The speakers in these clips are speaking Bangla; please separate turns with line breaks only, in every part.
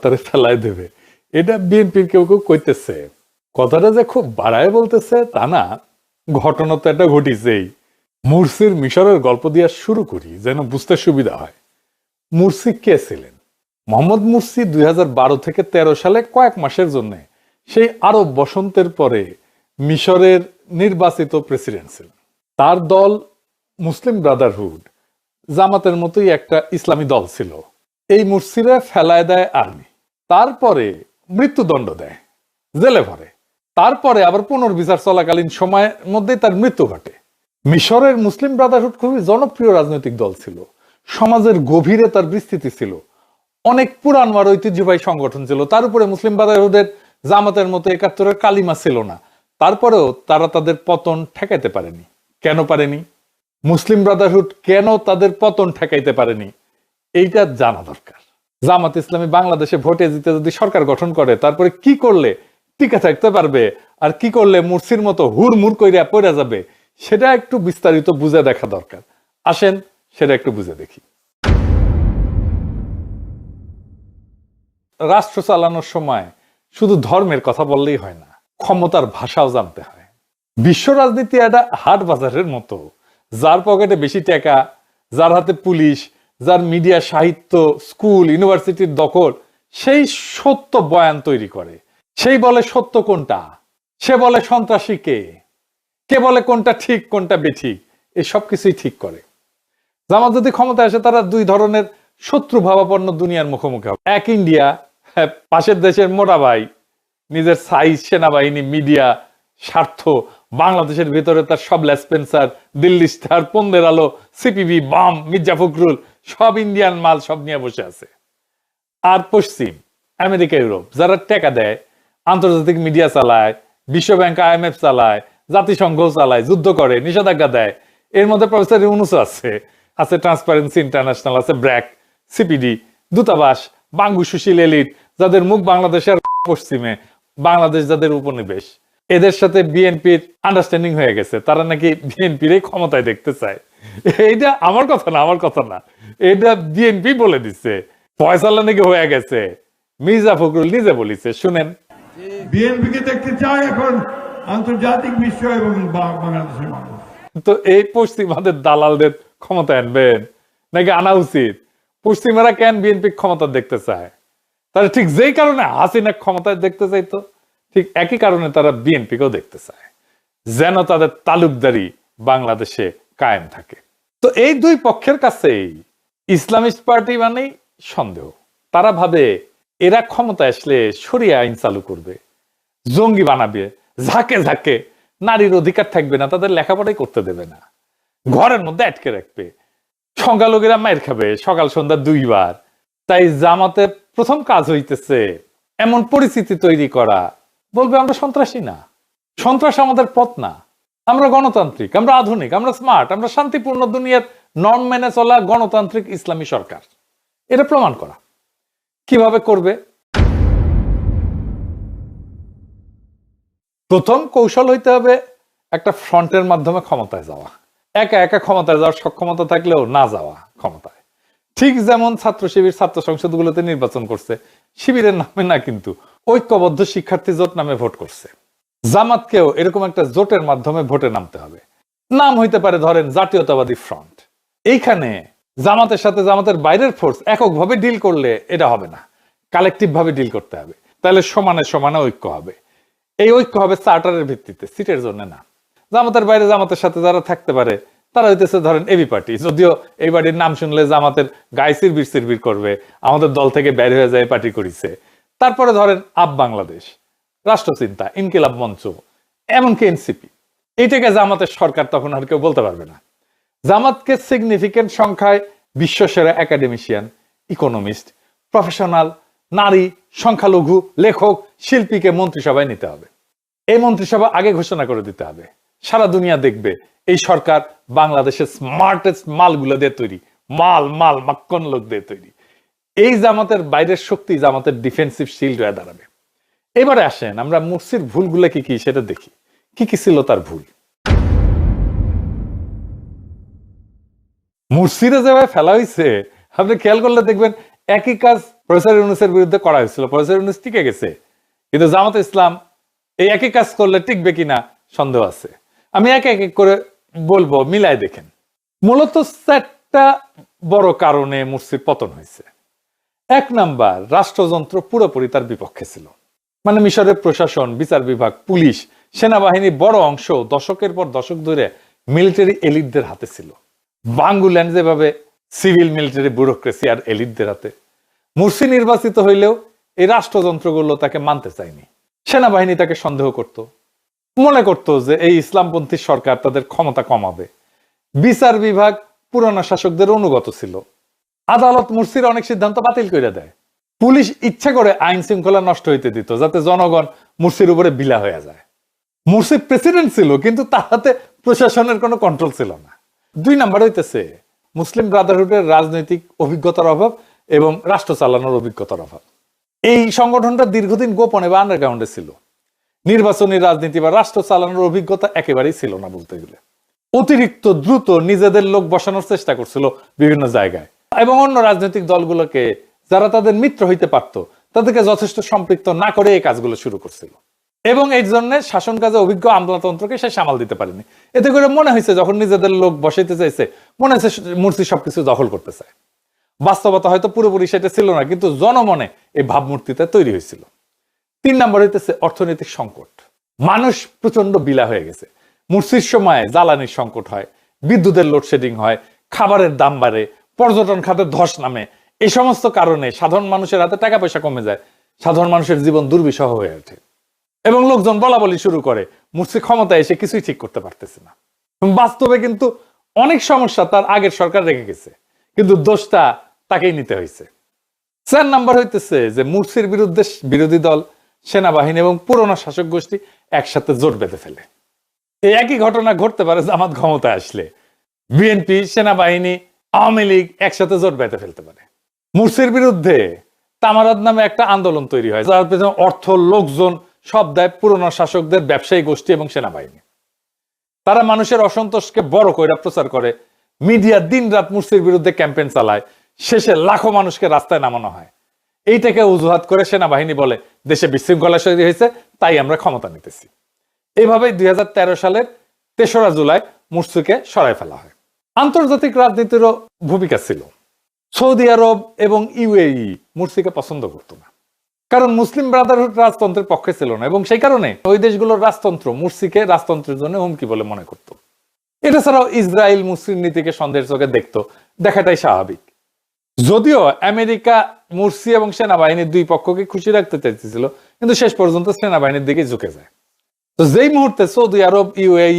জামাতটারে ফেলায় দেবে, এটা বিএনপির কেউ কেউ কইতেছে। কথাটা যে খুব বাড়ায় বলতেছে তা না, ঘটনা তো এটা ঘটিছেই। মুরসির মিশরের গল্প দিয়ে শুরু করি যেন বুঝতে সুবিধা হয়। মুরসি কে ছিলেন? মোহাম্মদ মুরসি 2012 থেকে 13 সালে কয়েক মাসের জন্য সেই আরব বসন্তের পরে মিশরের নির্বাচিত প্রেসিডেন্ট ছিলেন। তার দল মুসলিম ব্রাদারহুড, জামাতের মতোই একটা ইসলামী দল ছিল। এই মুরসিরা ফেলায় দেয় আর্মি, তারপরে মৃত্যুদণ্ড দেয়, জেলে ভরে, তারপরে আবার পুনর্বিচার চলাকালীন সময়ের মধ্যেই তার মৃত্যু ঘটে। মিশরের মুসলিম ব্রাদারহুড খুবই জনপ্রিয় রাজনৈতিক দল ছিল, সমাজের গভীরে তার বিস্তৃতি ছিল, অনেক পুরান আর ঐতিহ্যবাহী সংগঠন ছিল। তার উপরে মুসলিম ব্রাদারহুডের জামাতের মতো 71-এর কালিমা ছিল না। তারপরেও তারা তাদের পতন ঠেকাইতে পারেনি। কেন পারেনি? মুসলিম ব্রাদারহুড কেন তাদের পতন ঠেকাইতে পারেনি, এইটা জানা দরকার। জামাত ইসলামী বাংলাদেশে ভোটে জিতে যদি সরকার গঠন করে, তারপরে কি করলে টিকে থাকতে পারবে আর কি করলে মুরসির মতো হুড়মুড় কইরা পড়ে যাবে, সেটা একটু বিস্তারিত বুঝে দেখা দরকার। আসেন সেটা একটু বুঝে দেখি। রাষ্ট্র চালানোর সময় শুধু ধর্মের কথা বললেই হয় না, ক্ষমতার ভাষাও জানতে হয়। বিশ্ব রাজনীতি একটা হাট বাজারের মতো, যার পকেটে বেশি টাকা, যার হাতে পুলিশ, যার মিডিয়া, সাহিত্য, স্কুল, ইউনিভার্সিটির দখল, সেই সত্য বয়ান তৈরি করে। সেই বলে সত্য কোনটা, সে বলে সন্ত্রাসী কে, কে বলে কোনটা ঠিক কোনটা বেঠিক, এই সব কিছুই ঠিক করে। জামাত যদি ক্ষমতা আসে, তারা দুই ধরনের শত্রু ভাবাপন্ন দুনিয়ার মুখোমুখি হবে। এক ইন্ডিয়া, পাশের দেশের মোটা ভাই, নিজের সাইজ, সেনাবাহিনী, মিডিয়া, স্বার্থ, বাংলাদেশের ভিতরে তার সব লেসপেন্সার, দিল্লি স্টার, পন্দের আলো, সিপিবি, বাম, মির্জা ফখরুল, সব ইন্ডিয়ান মাল, সব নিয়ে বসে আছে। আর পশ্চিম, আমেরিকা, ইউরোপ, যারা টাকা দেয়, আন্তর্জাতিক মিডিয়া চালায়, বিশ্বব্যাংক, IMF চালায়, জাতিসংঘ চালায়, যুদ্ধ করে, নিষেধাজ্ঞা দেয়। এর মধ্যে প্রফেসর ইউনূস আছে, আছে ট্রান্সপারেন্সি ইন্টারন্যাশনাল, আছে ব্র্যাক, সিপিডি, দূতাবাস, বাঙ্গু সুশীল এলিট, যাদের মুখ বাংলাদেশের পশ্চিমে, বাংলাদেশ যাদের উপনিবেশ। এদের সাথে বিএনপির আন্ডারস্ট্যান্ডিং হয়ে গেছে, তারা নাকি বিএনপির ক্ষমতায় দেখতে চায়। এইটা আমার কথা না, আমার কথা না, এটা বিএনপি বলে দিচ্ছে। ফয়সালা নাকি হয়ে গেছে, মির্জা ফখরুল নিজে বলিছে, শুনেন।
বিএনপিকে দেখতে চায় এখন আন্তর্জাতিক বিশ্ব এবং বাংলাদেশের মানুষ।
তো এই পশ্চিমাদের দালালদের ক্ষমতা আনবেন নাকি আনা উচিত? পশ্চিমারা কেন বিএনপি ক্ষমতা দেখতে চায়? তারা ঠিক যেই কারণে হাসিনা ক্ষমতায় দেখতে চাইতো, ঠিক একই কারণে তারা বিএনপিকেও দেখতে চায়, যেন তাদের তালুকদারি বাংলাদেশে কায়েম থাকে। তো এই দুই পক্ষের কাছেই ইসলামিস্ট পার্টি মানেই সন্দেহ। তারা ভাবে এরা ক্ষমতায় আসলে শরিয়া আইন চালু করবে, জঙ্গি বানাবে, ঝাঁকে ঝাঁকে নারীর অধিকার থাকবে না, তাদের লেখাপড়াই করতে দেবে না, ঘরের মধ্যে আটকে রাখবে, সংখ্যালঘুরা মায়ের খাবে সকাল সন্ধ্যা 2 বার। তাই জামাতের প্রথম কাজ হইতেছে এমন পরিস্থিতি তৈরি করা, বলবে আমরা সন্ত্রাসী না, সন্ত্রাস আমাদের পথ না, আমরা গণতান্ত্রিক, আমরা আধুনিক, আমরা স্মার্ট, আমরা শান্তিপূর্ণ দুনিয়ার নর্ম মেনে চলা গণতান্ত্রিক ইসলামী সরকার। এটা প্রমাণ করা। কিভাবে করবে? প্রথম কৌশল হইতে হবে একটা ফ্রন্টের মাধ্যমে ক্ষমতায় যাওয়া। একা একা ক্ষমতায় যাওয়ার সক্ষমতা থাকলেও না যাওয়া ক্ষমতায়। ঠিক যেমন ছাত্র শিবির ছাত্র সংসদগুলোতে নির্বাচন করছে, শিবিরের নামে না, কিন্তু ঐক্যবদ্ধ শিক্ষার্থী জোট নামে ভোট করছে। জামাতকেও এরকম একটা জোটের মাধ্যমে ভোটে নামতে হবে। নাম হইতে পারে ধরেন জাতীয়তাবাদী ফ্রন্ট। এইখানে জামাতের সাথে জামাতের বাইরের ফোর্স এককভাবে ডিল করলে এটা হবে না, কালেকটিভ ভাবে ডিল করতে হবে। তাহলে সমানে সমানে ঐক্য হবে। এই ঐক্য হবে চার্টারের ভিত্তিতে, সিটের জন্য না। জামাতের বাইরে জামাতের সাথে যারা থাকতে পারে তারা হইতেছে ধরেন এবি পার্টি, যদিও এই পার্টির নাম শুনলে জামাতের গায়ে সিরবির সিরবির করবে, আমাদের দল থেকে বের হয়ে যায় পার্টি করেছে। তারপরে ধরেন আপ বাংলাদেশ, রাষ্ট্রচিন্তা, ইনকিলাব মঞ্চ, এমনকি এনসিপি। এইটাকে জামাতের সরকার তখন আর কেউ বলতে পারবে না। জামাতকে সিগনিফিকেন্ট সংখ্যায় বিশ্বসেরা একাডেমিশিয়ান, ইকোনমিস্ট, প্রফেশনাল, নারী, সংখ্যালঘু, লেখক, শিল্পীকে মন্ত্রিসভায় নিতে হবে। এই মন্ত্রিসভা আগে ঘোষণা করে দিতে হবে, সারা দুনিয়া দেখবে এই সরকার বাংলাদেশের স্মার্টেস্ট মালগুলো দিয়ে তৈরি, মাক্কন লোক দিয়ে তৈরি। এই জামাতের বাইরের শক্তি জামাতের ডিফেন্সিভ শিল্ড হয়ে দাঁড়াবে। এবারে আসেন আমরা মুরসির ভুলগুলো কি কি সেটা দেখি। কি কি ছিল তার ভুল? মুরসিরে যেভাবে ফেলা হয়েছে, আপনি খেয়াল করলে দেখবেন একই কাজ প্রফেসর ইউনূসের বিরুদ্ধে করা হয়েছিল, প্রফেসর ইউনূস টিকে গেছে, কিন্তু জামাত ইসলাম এই একই কাজ করলে টিকবে কিনা সন্দেহ আছে। আমি এক এক করে বলবো, মিলাই দেখেন। মূলত 4টা বড় কারণে মুরসির পতন হয়েছে। 1 নাম্বার, রাষ্ট্রযন্ত্র পুরোপুরি তার বিপক্ষে ছিল। মানে মিশরের প্রশাসন, বিচার বিভাগ, পুলিশ, সেনাবাহিনীর বড় অংশ দশকের পর দশক ধরে মিলিটারি এলিটদের হাতে ছিল। বাঙ্গুল্যান্ড যেভাবে সিভিল মিলিটারি ব্যুরোক্রেসি আর এলিটদের হাতে। মুরসি নির্বাচিত হইলেও এই রাষ্ট্রযন্ত্রগুলো তাকে মানতে চায়নি। সেনাবাহিনী তাকে সন্দেহ করত, মনে করত যে এই ইসলামপন্থী সরকার তাদের ক্ষমতা কমাবে। বিচার বিভাগ পুরানো শাসকদের অনুগত ছিল। আদালত মুরসির অনেক সিদ্ধান্ত বাতিল করে দেয়। পুলিশ ইচ্ছা করে আইন শৃঙ্খলা নষ্ট হইতে দিত, যাতে জনগণ মুরসির উপরে বিলা হয়ে যায়। মুরসি প্রেসিডেন্ট ছিল, কিন্তু তার হাতে প্রশাসনের কোনো কন্ট্রোল ছিল না। 2 নাম্বার হইতেছে মুসলিম ব্রাদারহুডের রাজনৈতিক অভিজ্ঞতার অভাব এবং রাষ্ট্র চালানোর অভিজ্ঞতার অভাব। এই সংগঠনটা দীর্ঘদিন গোপনে বা আন্ডারগ্রাউন্ডে ছিল। নির্বাচনী রাজনীতি বা রাষ্ট্র চালানোর অভিজ্ঞতা একেবারেই ছিল না বলতে গেলে। অতিরিক্ত দ্রুত নিজেদের লোক বসানোর চেষ্টা করছিল বিভিন্ন জায়গায়, এবং অন্য রাজনৈতিক দলগুলোকে, যারা তাদের মিত্র হইতে পারত, তাদেরকে যথেষ্ট সম্পৃক্ত না করে এই কাজগুলো শুরু করছিল। এবং এই জন্য শাসন কাজে অভিজ্ঞ আমলাতন্ত্রকে সে সামাল দিতে পারেনি। এতে করে মনে হয়েছে যখন নিজেদের লোক বসাইতে চাইছে, মনে হয়েছে মুরসি সবকিছু দখল করতে চায়। বাস্তবতা হয়তো পুরোপুরি সেটা ছিল না, কিন্তু জনমনে এই ভাবমূর্তিটা তৈরি হয়েছিল। 3 নাম্বার হইতেছে অর্থনৈতিক সংকট। মানুষ প্রচন্ড বিলা হয়ে গেছে। মুরসির সময় জ্বালানির সংকট হয়, বিদ্যুতের লোডশেডিং হয়, খাবারের দাম বাড়ে, পর্যটন খাতে ধস নামে। এই সমস্ত কারণে সাধারণ মানুষের হাতে টাকা পয়সা কমে যায়, সাধারণ মানুষের জীবন দুর্বিষহ হয়ে ওঠে, এবং লোকজন বলা বলি শুরু করে মুরসি ক্ষমতায় এসে কিছুই ঠিক করতে পারতেছে না। বাস্তবে কিন্তু অনেক সমস্যা তার আগের সরকার রেখে গেছে, কিন্তু দোষটা তাকেই নিতে হয়েছে। 4 নাম্বার হইতেছে যে মুরসির বিরুদ্ধে বিরোধী দল, সেনাবাহিনী এবং পুরনো শাসক গোষ্ঠী একসাথে জোট বেঁধে ফেলে। এই একই ঘটনা ঘটতে পারে জামাত ক্ষমতায় আসলে। বিএনপি, সেনাবাহিনী, আওয়ামী লীগ একসাথে জোট বেঁধে ফেলতে পারে। মুরসির বিরুদ্ধে তামারাদ নামে একটা আন্দোলন তৈরি হয়, যার পেছনে অর্থ, লোকজন সব দেয় পুরনো শাসকদের ব্যবসায়ী গোষ্ঠী এবং সেনাবাহিনী। তারা মানুষের অসন্তোষকে বড় কইরা প্রচার করে, মিডিয়া দিন রাত মুরসির বিরুদ্ধে ক্যাম্পেইন চালায়, শেষে লাখো মানুষকে রাস্তায় নামানো হয়। এইটাকে অজুহাত করে সেনাবাহিনী বলে দেশে বিশৃঙ্খলা তৈরি হয়েছে, তাই আমরা ক্ষমতা নিতেছি। এইভাবেই 2013 সালের 3রা জুলাই মুরসিকে সরাই ফেলা হয়। আন্তর্জাতিক রাজনীতিরও ভূমিকা ছিল। সৌদি আরব এবং ইউএই মুরসিকে পছন্দ করত না, কারণ মুসলিম ব্রাদারহুড রাজতন্ত্রের পক্ষে ছিল না, এবং সেই কারণে ওই দেশগুলোর রাজতন্ত্র মুরসিকে রাজতন্ত্রের জন্য হুমকি বলে মনে করত। এটা ছাড়াও ইসরায়েল মুসলিম নীতিকে সন্দেহের চোখে দেখত, দেখাটাই স্বাভাবিক। যদিও আমেরিকা মুরসি এবং সেনাবাহিনীর 2 পক্ষকে খুশি রাখতে চাইছিল, কিন্তু শেষ পর্যন্ত সেনাবাহিনীর দিকে ঝুঁকে যায়। তো যেই মুহূর্তে সৌদি আরব, ইউএই,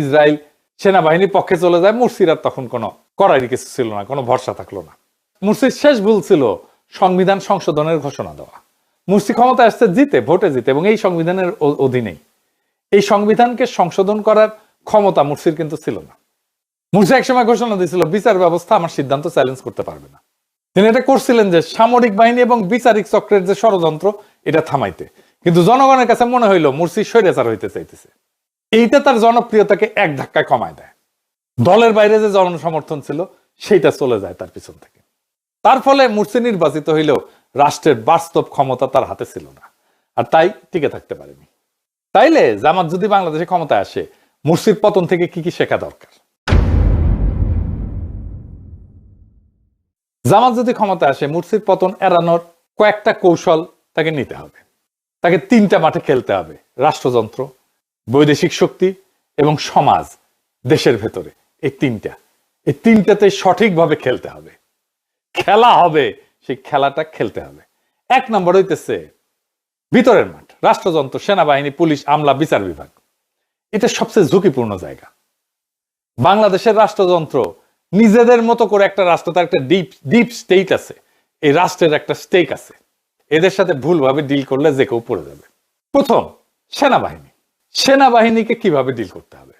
ইসরায়েল সেনাবাহিনীর পক্ষে চলে যায়, মুরসির আর তখন কোনো করারই কিছু ছিল না, কোনো ভরসা থাকলো না। মুরসির শেষ ভুল ছিল সংবিধান সংশোধনের ঘোষণা দেওয়া। মুরসি ক্ষমতা আসছে জিতে, ভোটে জিতে, এবং এই সংবিধানের অধীনেই। এই সংবিধানকে সংশোধন করার ক্ষমতা মুরসির কিন্তু ছিল না। মুরসি একসময় ঘোষণা দিয়েছিল, বিচার ব্যবস্থা আমার সিদ্ধান্ত চ্যালেঞ্জ করতে পারবে না। তিনি এটা করছিলেন যে সামরিক বাহিনী এবং বিচারিক চক্রের যে ষড়যন্ত্র, এটা থামাইতে। কিন্তু জনগণের কাছে মনে হইল মুরসি স্বৈরাচার হইতে চাইতেছে। এইটা তার জনপ্রিয়তাকে এক ধাক্কায় কমায় দেয়। দলের বাইরে যে জনসমর্থন ছিল, সেইটা চলে যায় তার পিছন থেকে। তার ফলে মুরসি নির্বাচিত হইলেও রাষ্ট্রের বাস্তব ক্ষমতা তার হাতে ছিল না, আর তাই টিকে থাকতে পারেনি। তাইলে জামাত যদি বাংলাদেশে ক্ষমতায় আসে, মুরসির পতন থেকে কি কি শেখা দরকার? জামাত যদি ক্ষমতায় আসে, মুরসির পতন এড়ানোর কয়েকটা কৌশল তাকে নিতে হবে। তাকে 3টা মাঠে খেলতে হবে: রাষ্ট্রযন্ত্র, বৈদেশিক শক্তি এবং সমাজ, দেশের ভেতরে। এই 3টাতে সঠিকভাবে খেলতে হবে। খেলা হবে, সেই খেলাটা খেলতে হবে। 1 নম্বর হইতেছে ভিতরের মাঠ, রাষ্ট্রযন্ত্র, সেনাবাহিনী, পুলিশ, আমলা, বিচার বিভাগ। এটা সবচেয়ে ঝুঁকিপূর্ণ জায়গা। বাংলাদেশের রাষ্ট্রযন্ত্র নিজেদের মতো করে একটা রাষ্ট্র, তার একটা ডিপ স্টেট আছে। এই রাষ্ট্রের একটা স্টেক আছে। এদের সাথে ভুলভাবে ডিল করলে যে কেউ পড়ে যাবে। প্রথম, সেনাবাহিনী। সেনাবাহিনীকে কিভাবে ডিল করতে হবে?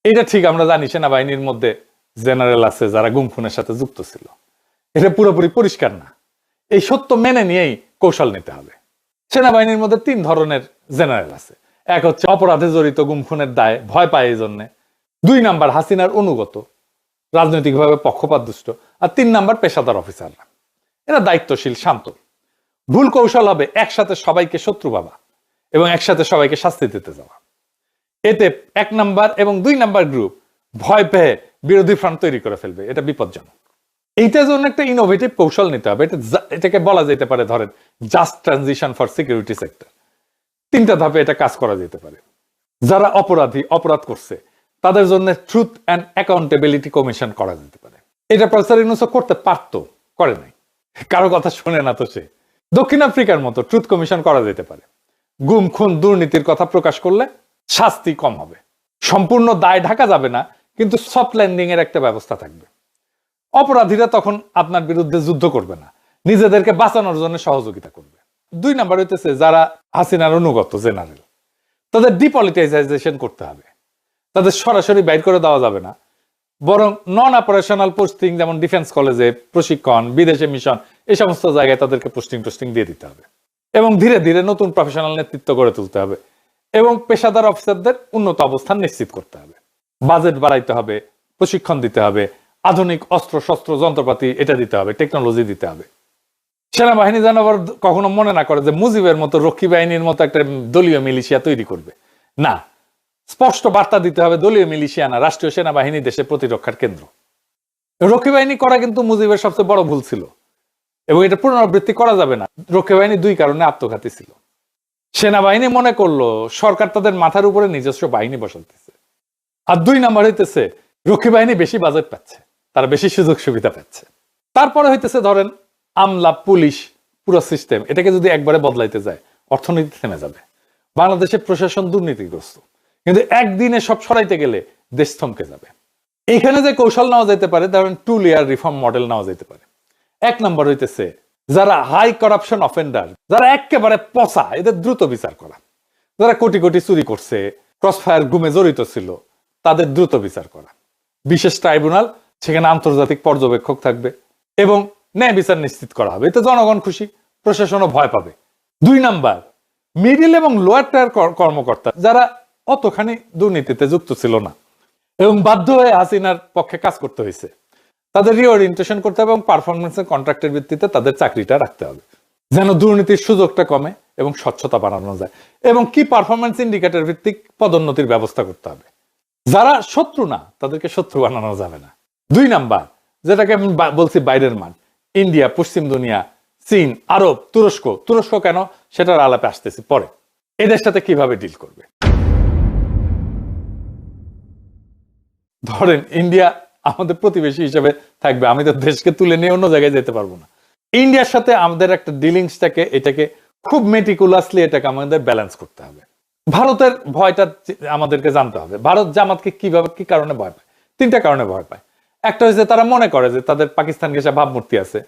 এটা ঠিক আমরা জানি সেনাবাহিনীর মধ্যে জেনারেল আছে যারা গুম খুনের সাথে যুক্ত ছিল। এটা পুরোপুরি পরিষ্কার না। এই সত্য মেনে নিয়েই কৌশল নিতে হবে। সেনাবাহিনীর মধ্যে 3 ধরনের জেনারেল আছে। এক হচ্ছে অপরাধে জড়িত, গুম খুনের দায়, ভয় পায় এই জন্যে। 2 নাম্বার হাসিনার অনুগত, রাজনৈতিকভাবে পক্ষপাতদুষ্ট। আর 3 নাম্বার পেশাদার অফিসাররা। এরা দায়িত্বশীল, শান্ত। ভুল কৌশল হবে একসাথে সবাইকে শত্রু ভাবা এবং একসাথে সবাইকে শাস্তি দিতে যাওয়া। এতে 1 নাম্বার এবং 2 নাম্বার গ্রুপ ভয় পেয়ে বিরোধী ফ্রন্ট তৈরি করে ফেলবে। এটা বিপজ্জনক। এইটার জন্য একটা ইনোভেটিভ কৌশল নিতে হবে। এটাকে বলা যেতে পারে ধরেন just transition for security sector. 3টা ধাপে এটা কাজ করা যেতে পারে। যারা অপরাধ করছে তাদের জন্য ট্রুথ অ্যান্ড অ্যাকাউন্টেবিলিটি কমিশন করা যেতে পারে। এটা প্রফেসর ইউনূসও করতে পারতো, করে নাই। কারো কথা শুনে না তো সে। দক্ষিণ আফ্রিকার মতো ট্রুথ কমিশন করা যেতে পারে। গুম, খুন, দুর্নীতির কথা প্রকাশ করলে শাস্তি কম হবে। সম্পূর্ণ দায় ঢাকা যাবে না, কিন্তু সফট ল্যান্ডিং এর একটা ব্যবস্থা থাকবে। অপরাধীরা তখন আপনার বিরুদ্ধে যুদ্ধ করবে না, নিজেদেরকে বাঁচানোর জন্য সহযোগিতা করবে। 2 নাম্বার হইতেছে যারা হাসিনার অনুগত জেনারেল, তাদের ডিপলিটিসাইজেশন করতে হবে। তাদের সরাসরি বাইর করে দেওয়া যাবে না, বরং নন অপারেশনাল পোস্টিং, যেমন ডিফেন্স কলেজে প্রশিক্ষণ, বিদেশে মিশন, এই সমস্ত জায়গায় তাদেরকে পোস্টিং দিয়ে দিতে হবে। এবং ধীরে ধীরে নতুন প্রফেশনাল নেতৃত্ব গড়ে তুলতে হবে এবং পেশাদার অফিসারদের উন্নত অবস্থান নিশ্চিত করতে হবে। বাজেট বাড়াইতে হবে, প্রশিক্ষণ দিতে হবে, আধুনিক অস্ত্র শস্ত্র যন্ত্রপাতি এটা দিতে হবে, টেকনোলজি দিতে হবে। সেনাবাহিনী যেন আবার কখনো মনে না করে যে মুজিবের মতো রক্ষী বাহিনীর মতো একটা দলীয় মিলিশিয়া তৈরি করবে। না, স্পষ্ট বার্তা দিতে হবে দলীয় মিলিশিয়া না, রাষ্ট্রীয় সেনাবাহিনী দেশের প্রতিরক্ষার কেন্দ্র। রক্ষী বাহিনী করা কিন্তু মুজিবের সবচেয়ে বড় ভুল ছিল এবং এটা পুনরাবৃত্তি করা যাবে না। রক্ষী বাহিনী 2 কারণে আত্মঘাতী ছিল। সেনাবাহিনী মনে করলো সরকার তাদের মাথার উপরে নিজস্ব বাহিনী বসাতেছে। আর 2 নাম্বার হইতেছে রক্ষী বাহিনী বেশি বাজেট পাচ্ছে, তারা বেশি সুযোগ সুবিধা পাচ্ছে। তারপরে হইতেছে ধরেন আমলা, পুলিশ, পুরো সিস্টেম, এটাকে যদি একবারে বদলাইতে যায় অর্থনীতি থেমে যাবে। বাংলাদেশের প্রশাসন দুর্নীতিগ্রস্ত, কিন্তু একদিনে সব সরাইতে গেলে দেশ থমকে যাবে। এখানে যে কৌশল নেওয়া যেতে পারে, ধরেন 2 লেয়ার রিফর্ম মডেল নেওয়া যেতে পারে। 1 নম্বর হইতেছে যারা হাই করাপশন অফেন্ডার, যারা একেবারে পচা, এদের দ্রুত বিচার করা। যারা কোটি কোটি চুরি করছে, ক্রসফায়ার গুমে জড়িত ছিল, তাদের দ্রুত বিচার করা। বিশেষ ট্রাইব্যুনাল, সেখানে আন্তর্জাতিক পর্যবেক্ষক থাকবে এবং ন্যায় বিচার নিশ্চিত করা হবে। এতে জনগণ খুশি, প্রশাসনও ভয় পাবে। 2 নাম্বার মিডিল এবং লোয়ার টায়ার কর্মকর্তা, যারা অতখানি দুর্নীতিতে যুক্ত ছিল না এবং বাধ্য হয়ে হাসিনার পক্ষে কাজ করতে হয়েছে, তাদের রিওরিয়েন্টেশন করতে হবে এবং পারফরমেন্সের কন্ট্রাক্টের ভিত্তিতে তাদের চাকরিটা রাখতে হবে, যেন দুর্নীতির সুযোগটা কমে এবং স্বচ্ছতা বাড়ানো যায়। এবং কি পারফরমেন্স ইন্ডিকেটর ভিত্তিক পদোন্নতির ব্যবস্থা করতে হবে। যারা শত্রু না তাদেরকে শত্রু বানানো যাবে না। 2 নাম্বার, যেটাকে আমি বলছি বাইরের মান, ইন্ডিয়া, পশ্চিম দুনিয়া, চীন, আরব, তুরস্ক কেন সেটার আলাপে আসতেছি পরে। এদের সাথে কিভাবে ডিল করবে? ধরেন ইন্ডিয়া আমাদের প্রতিবেশী হিসেবে থাকবে, আমি তো দেশকে তুলে নিয়ে অন্য জায়গায় যেতে পারবো না। ইন্ডিয়ার সাথে আমাদের একটা ডিলিংসটাকে, এটাকে খুব মেটিকুলাসলি এটাকে আমাদের ব্যালেন্স করতে হবে। ভারতের ভয়টা আমাদেরকে জানতে হবে। ভারত জামাতকে কিভাবে, কি কারণে ভয় পায়? 3টা কারণে ভয় পায়। একটা হচ্ছে তারা মনে করে যে তাদের পাকিস্তান ঘেঁষা ভাবমূর্তি আছে,